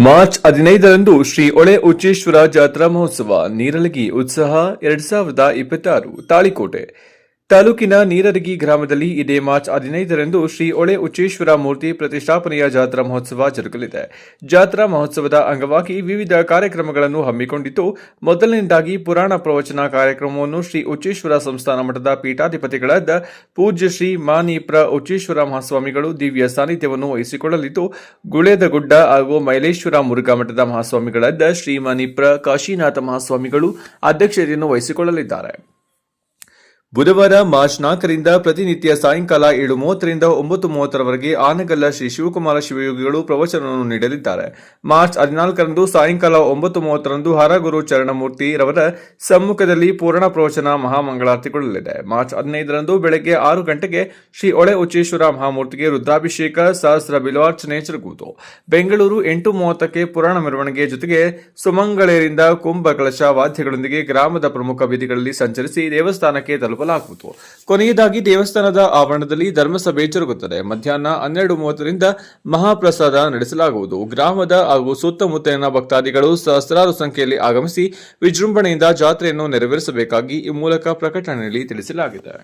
March 15ರಂದು Shri ಹೊಳೆ ಉಚ್ಚೇಶ್ವರ ಜಾತ್ರಾ ಮಹೋತ್ಸವ ನೀರಲಗಿ ಉತ್ಸಾಹ 2026 ತಾಳಿಕೋಟೆ ತಾಲೂಕಿನ ನೀರಲಗಿ ಗ್ರಾಮದಲ್ಲಿ ಇದೇ ಮಾರ್ಚ್ 15ರಂದು ಶ್ರೀ ಹೊಳೆ ಉಚ್ಚೇಶ್ವರ ಮೂರ್ತಿ ಪ್ರತಿಷ್ಠಾಪನೆಯ ಜಾತ್ರಾ ಮಹೋತ್ಸವ ಜರುಗಲಿದೆ. ಜಾತ್ರಾ ಮಹೋತ್ಸವದ ಅಂಗವಾಗಿ ವಿವಿಧ ಕಾರ್ಯಕ್ರಮಗಳನ್ನು ಹಮ್ಮಿಕೊಂಡಿದ್ದು, ಮೊದಲನೇದಾಗಿ ಪುರಾಣ ಪ್ರವಚನ ಕಾರ್ಯಕ್ರಮವನ್ನು ಶ್ರೀ ಉಚ್ಚೇಶ್ವರ ಸಂಸ್ಥಾನ ಮಠದ ಪೀಠಾಧಿಪತಿಗಳಾದ ಪೂಜ್ಯ ಶ್ರೀ ಮಾನೀಪ್ರ ಉಚ್ಚೇಶ್ವರ ಮಹಾಸ್ವಾಮಿಗಳು ದಿವ್ಯ ಸಾನ್ನಿಧ್ಯವನ್ನು ವಹಿಸಿಕೊಳ್ಳಲಿದ್ದು, ಗುಳೇದಗುಡ್ಡ ಹಾಗೂ ಮೈಲೇಶ್ವರ ಮುರುಘಾ ಮಠದ ಮಹಾಸ್ವಾಮಿಗಳಾದ ಶ್ರೀ ಮಾನೀಪ್ರ ಕಾಶಿನಾಥ ಮಹಾಸ್ವಾಮಿಗಳು ಅಧ್ಯಕ್ಷತೆಯನ್ನು ವಹಿಸಿಕೊಳ್ಳಲಿದ್ದಾರೆ. ಬುಧವಾರ ಮಾರ್ಚ್ 4ರಿಂದ ಪ್ರತಿನಿತ್ಯ ಸಾಯಂಕಾಲ 7:30ರಿಂದ 9:30ರವರೆಗೆ ಆನಗಲ್ಲ ಶ್ರೀ ಶಿವಕುಮಾರ ಶಿವಯೋಗಿಗಳು ಪ್ರವಚನವನ್ನು ನೀಡಲಿದ್ದಾರೆ. ಮಾರ್ಚ್ 14ರಂದು ಸಾಯಂಕಾಲ 9:30ರಂದು ಹರಗುರು ಚರಣಮೂರ್ತಿ ರವರ ಸಮ್ಮುಖದಲ್ಲಿ ಪೂರ್ಣ ಪ್ರವಚನ ಮಹಾಮಂಗಳಾರತಿಗೊಳ್ಳಲಿದೆ. ಮಾರ್ಚ್ 15ರಂದು ಬೆಳಗ್ಗೆ 6 ಗಂಟೆಗೆ ಶ್ರೀ ಹೊಳೆ ಉಚ್ಚೇಶ್ವರ ಮಹಾಮೂರ್ತಿಗೆ ರುದ್ರಾಭಿಷೇಕ ಸಹಸ್ರ ಬಿಲ್ವಾರ್ಚನೆ ಜರುಗುವುದು. ಬೆಂಗಳೂರು 8:30ಕ್ಕೆ ಪುರಾಣ ಮೆರವಣಿಗೆ ಜೊತೆಗೆ ಸುಮಂಗಳೇರಿಂದ ಕುಂಭ ಕಳಶ ವಾದ್ಯಗಳೊಂದಿಗೆ ಗ್ರಾಮದ ಪ್ರಮುಖ ಬೀದಿಗಳಲ್ಲಿ ಸಂಚರಿಸಿ ದೇವಸ್ಥಾನಕ್ಕೆ ತಲುಪಲಾಗುವುದು. ಕೊನೆಯದಾಗಿ ದೇವಸ್ಥಾನದ ಆವರಣದಲ್ಲಿ ಧರ್ಮಸಭೆ ಜರುಗುತ್ತದೆ. ಮಧ್ಯಾಹ್ನ 12:30ರಿಂದ ಮಹಾಪ್ರಸಾದ ನಡೆಸಲಾಗುವುದು. ಗ್ರಾಮದ ಹಾಗೂ ಸುತ್ತಮುತ್ತಲಿನ ಭಕ್ತಾದಿಗಳು ಸಹಸ್ರಾರು ಸಂಖ್ಯೆಯಲ್ಲಿ ಆಗಮಿಸಿ ವಿಜೃಂಭಣೆಯಿಂದ ಜಾತ್ರೆಯನ್ನು ನೆರವೇರಿಸಬೇಕಾಗಿ ಈ ಮೂಲಕ ಪ್ರಕಟಣೆಯಲ್ಲಿ ತಿಳಿಸಲಾಗಿದೆ.